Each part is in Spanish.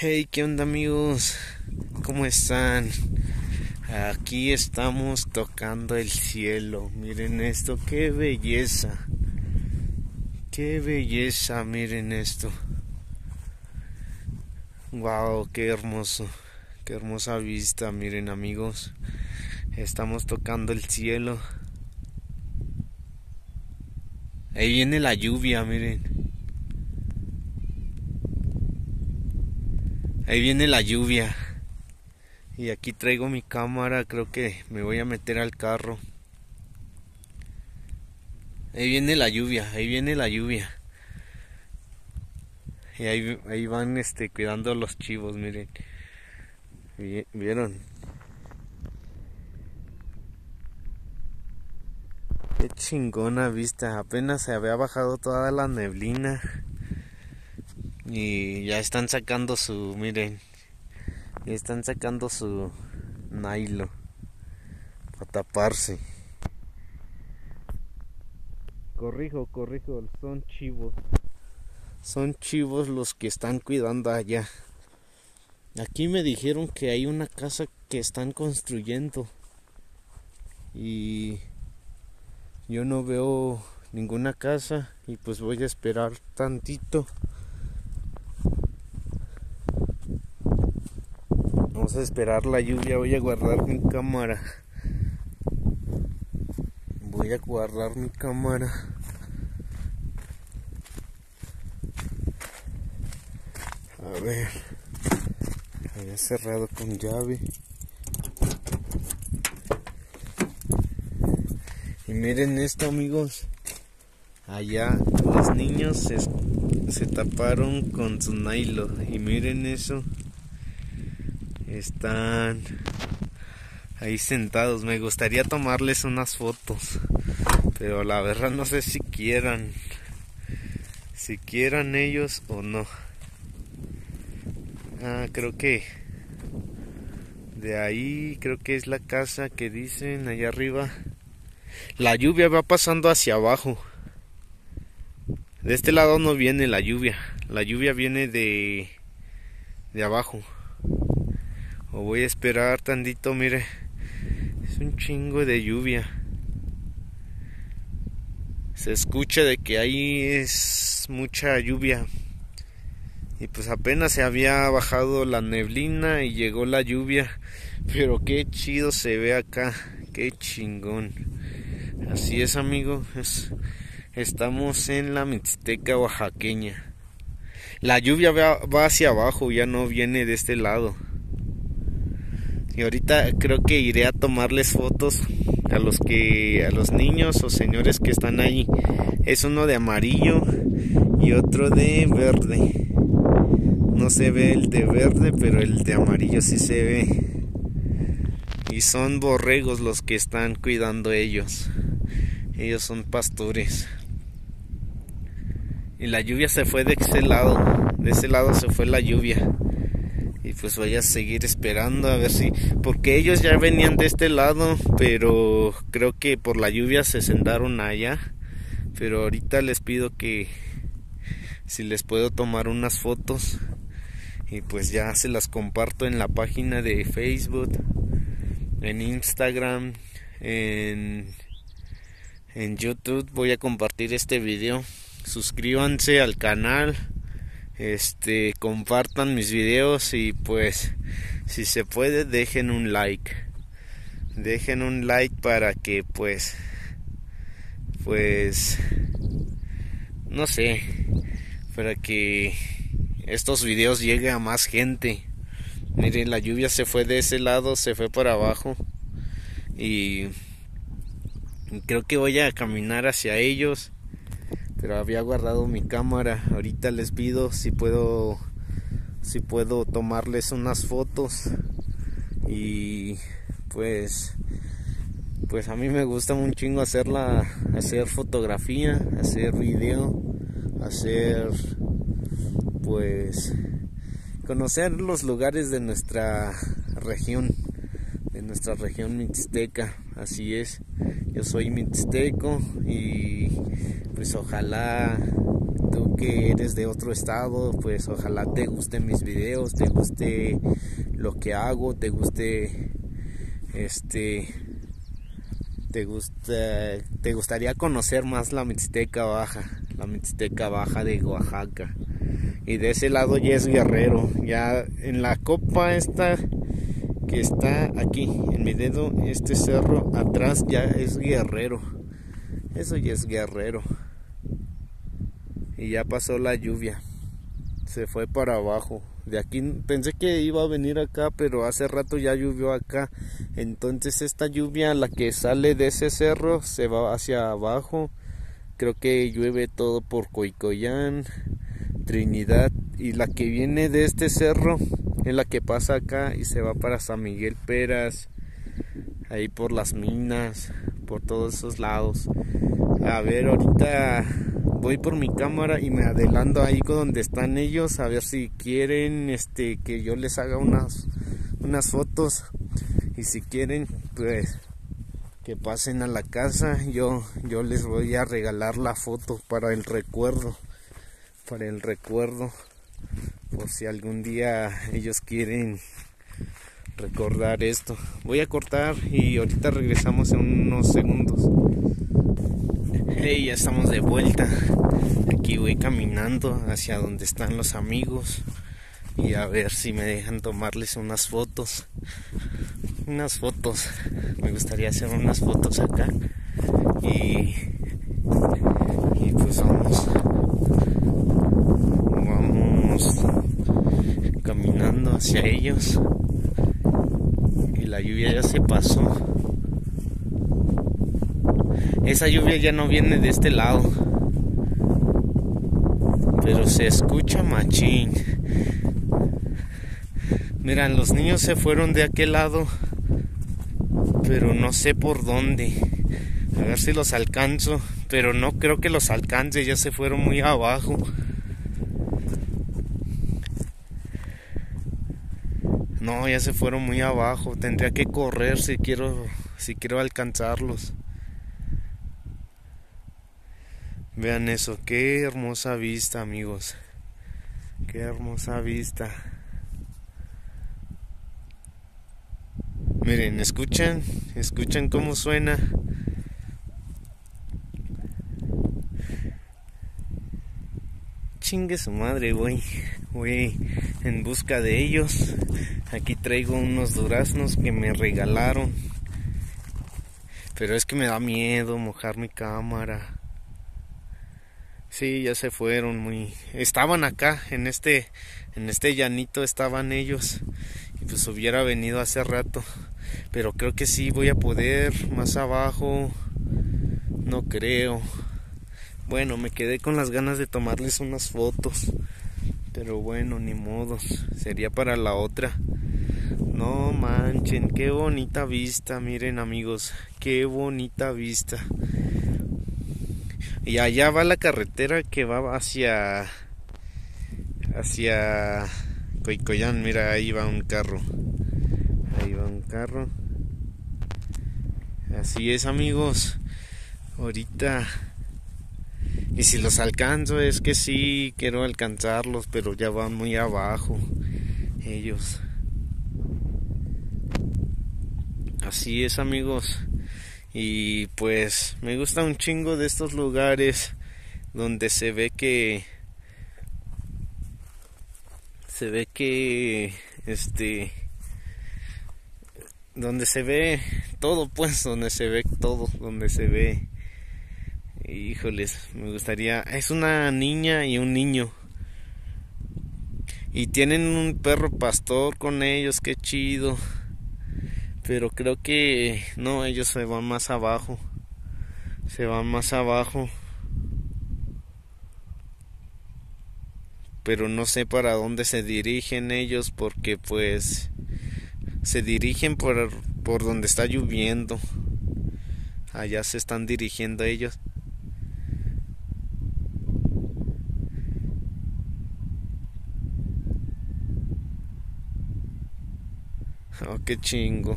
Hey, ¿qué onda amigos? ¿Cómo están? Aquí estamos tocando el cielo. Miren esto, qué belleza. Qué belleza, miren esto. Wow, qué hermoso. Qué hermosa vista, miren amigos. Estamos tocando el cielo. Ahí viene la lluvia, miren. Ahí viene la lluvia. Y aquí traigo mi cámara, creo que me voy a meter al carro. Ahí viene la lluvia, ahí viene la lluvia. Y ahí van cuidando los chivos, miren. ¿Vieron? Qué chingona vista. Apenas se había bajado toda la neblina. Y ya están sacando su, miren. Ya están sacando su nylon para taparse. Corrijo, son chivos. Son chivos los que están cuidando allá. Aquí me dijeron que hay una casa que están construyendo. Y yo no veo ninguna casa. Y pues voy a esperar tantito. Vamos a esperar la lluvia. Voy a guardar mi cámara. Voy a guardar mi cámara. A ver. Había cerrado con llave. Y miren esto amigos. Allá los niños se taparon con su nylon. Y miren eso. Están ahí sentados. Me gustaría tomarles unas fotos. Pero la verdad no sé si quieran. Si quieran ellos o no. Creo que de ahí creo que es la casa que dicen allá arriba. La lluvia va pasando hacia abajo. De este lado no viene la lluvia. La lluvia viene de abajo. O voy a esperar tantito, mire. Es un chingo de lluvia. Se escucha de que ahí es mucha lluvia. Y pues apenas se había bajado la neblina y llegó la lluvia. Pero qué chido se ve acá. Qué chingón. Así es, amigo. Estamos en la Mixteca oaxaqueña. La lluvia va hacia abajo, ya no viene de este lado. Y ahorita creo que iré a tomarles fotos a los niños o señores que están ahí. Es uno de amarillo y otro de verde. No se ve el de verde, pero el de amarillo sí se ve. Y son borregos los que están cuidando ellos. Ellos son pastores. Y la lluvia se fue de ese lado. De ese lado se fue la lluvia. Y pues voy a seguir esperando a ver si... Porque ellos ya venían de este lado, pero creo que por la lluvia se sentaron allá. Pero ahorita les pido que... si les puedo tomar unas fotos. Y pues ya se las comparto en la página de Facebook, en Instagram, en YouTube. Voy a compartir este video. Suscríbanse al canal. Compartan mis videos y pues si se puede dejen un like. Dejen un like para que pues no sé, para que estos videos lleguen a más gente. Miren, la lluvia se fue de ese lado, se fue para abajo y creo que voy a caminar hacia ellos. Pero había guardado mi cámara. Ahorita les pido si puedo tomarles unas fotos. Y pues a mí me gusta un chingo hacer fotografía, hacer video, pues conocer los lugares de nuestra región mixteca. Así es, yo soy mixteco y pues ojalá tú que eres de otro estado, pues ojalá te gusten mis videos, te guste lo que hago, te guste te gustaría conocer más la Mixteca Baja de Oaxaca. Y de ese lado ya es Guerrero. Ya en la copa esta que está aquí en mi dedo, este cerro atrás ya es Guerrero. Eso ya es Guerrero. Y ya pasó la lluvia. Se fue para abajo. De aquí pensé que iba a venir acá, pero hace rato ya llovió acá. Entonces esta lluvia, la que sale de ese cerro, se va hacia abajo. Creo que llueve todo por Coicoyán, Trinidad, y la que viene de este cerro es la que pasa acá y se va para San Miguel Peras, ahí por las minas, por todos esos lados. A ver, ahorita voy por mi cámara y me adelanto ahí con donde están ellos, a ver si quieren que yo les haga unas fotos, y si quieren pues que pasen a la casa. Yo les voy a regalar la foto para el recuerdo, por si algún día ellos quieren recordar esto. Voy a cortar y ahorita regresamos en unos segundos. Hey, ya estamos de vuelta. Aquí voy caminando hacia donde están los amigos y a ver si me dejan tomarles unas fotos. Me gustaría hacer unas fotos acá y pues vamos caminando hacia ellos. Y la lluvia ya se pasó. Esa lluvia ya no viene de este lado, pero se escucha machín. Miran, los niños se fueron de aquel lado, pero no sé por dónde. A ver si los alcanzo, pero no creo que los alcance, ya se fueron muy abajo. No, ya se fueron muy abajo. Tendría que correr si quiero alcanzarlos. Vean eso, qué hermosa vista, amigos. Qué hermosa vista. Miren, escuchan cómo suena. Chingue su madre, voy en busca de ellos. Aquí traigo unos duraznos que me regalaron, pero es que me da miedo mojar mi cámara. Sí, ya se fueron estaban acá en este llanito estaban ellos, y pues hubiera venido hace rato, pero creo que sí voy a poder más abajo. No creo. Bueno, me quedé con las ganas de tomarles unas fotos, pero bueno, ni modos, sería para la otra. No manchen, qué bonita vista, miren amigos, qué bonita vista. Y allá va la carretera que va hacia Coicoyán. Mira, ahí va un carro. Así es, amigos. Ahorita, y si los alcanzo, es que sí quiero alcanzarlos, pero ya van muy abajo ellos. Así es, amigos. Y pues me gusta un chingo de estos lugares donde se ve que donde se ve todo, pues, donde se ve. Híjoles, me gustaría. Es una niña y un niño, y tienen un perro pastor con ellos, qué chido. Pero creo que no, ellos se van más abajo. Pero no sé para dónde se dirigen ellos, porque pues se dirigen por donde está lloviendo. Allá se están dirigiendo ellos. Oh, qué chingo,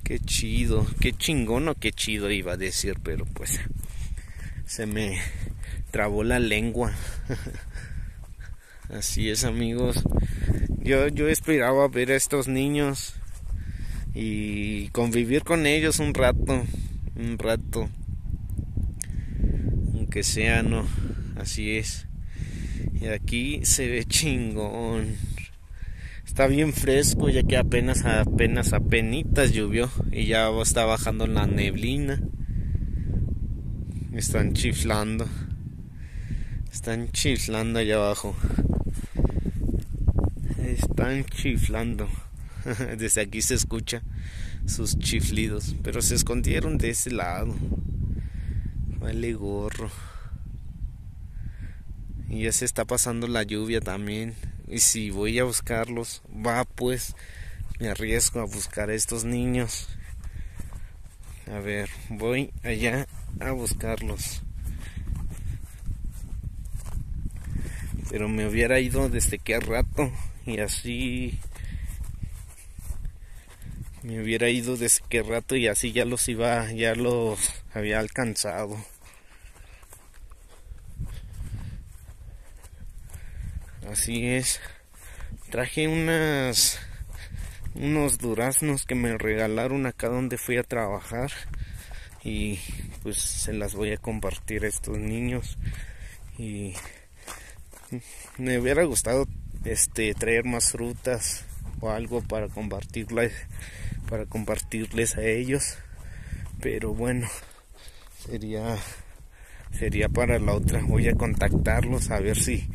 qué chido, qué chingón o qué chido iba a decir, pero pues se me trabó la lengua. Así es, amigos. Yo esperaba ver a estos niños y convivir con ellos un rato, aunque sea, no, así es. Y aquí se ve chingón. Está bien fresco, ya que apenitas llovió y ya está bajando la neblina. Están chiflando allá abajo. Están chiflando. Desde aquí se escucha sus chiflidos, pero se escondieron de ese lado. Vale gorro. Y ya se está pasando la lluvia también. Y si voy a buscarlos, pues me arriesgo a buscar a estos niños. A ver, voy allá a buscarlos. Pero me hubiera ido desde que a rato. Y así me hubiera ido desde que rato y así ya los había alcanzado. Así es. Traje unos duraznos que me regalaron acá donde fui a trabajar. Y pues se las voy a compartir a estos niños. Y me hubiera gustado traer más frutas o algo para compartirles a ellos, pero bueno, sería para la otra. Voy a contactarlos a ver si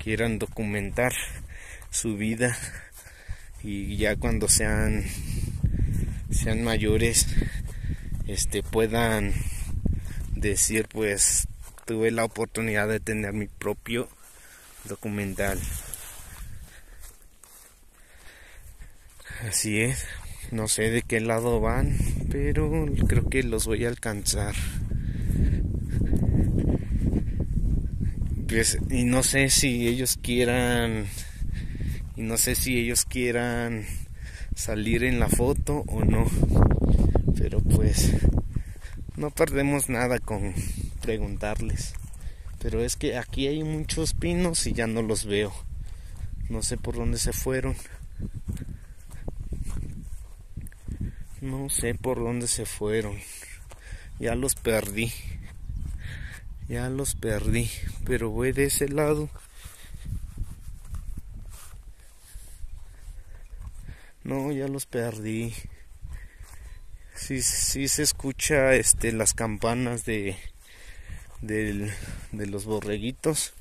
quieran documentar su vida y ya cuando sean mayores puedan decir, pues tuve la oportunidad de tener mi propio documental. Así es, no sé de qué lado van, pero creo que los voy a alcanzar. Pues, y no sé si ellos quieran salir en la foto o no, pero pues no perdemos nada con preguntarles. Pero es que aquí hay muchos pinos y ya no los veo. No sé por dónde se fueron. Ya los perdí. Pero voy de ese lado. No, ya los perdí. Sí se escucha las campanas de los borreguitos,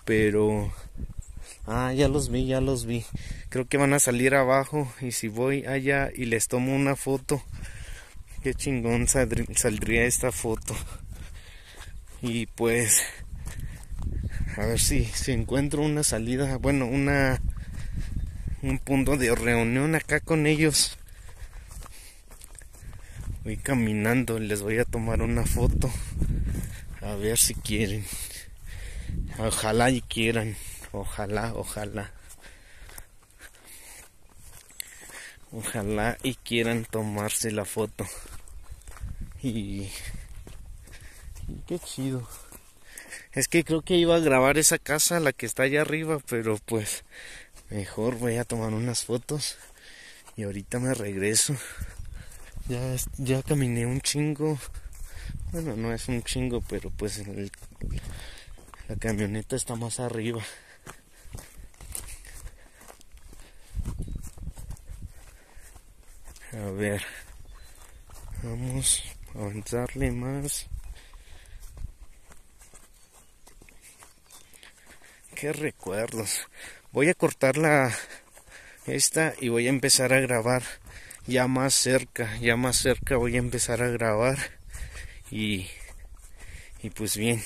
pero ya los vi. Creo que van a salir abajo y si voy allá y les tomo una foto, qué chingón saldría esta foto. Y pues a ver si encuentro una salida, bueno, un punto de reunión acá con ellos. Voy caminando, les voy a tomar una foto. A ver si quieren. Ojalá y quieran. Ojalá y quieran tomarse la foto. Y qué chido. Es que creo que iba a grabar esa casa, la que está allá arriba, pero pues mejor voy a tomar unas fotos y ahorita me regreso. Ya caminé un chingo. Bueno, no es un chingo, pero pues la camioneta está más arriba. A ver, vamos a avanzarle más. Qué recuerdos. Voy a cortar esta y voy a empezar a grabar ya más cerca voy a empezar a grabar y pues bien.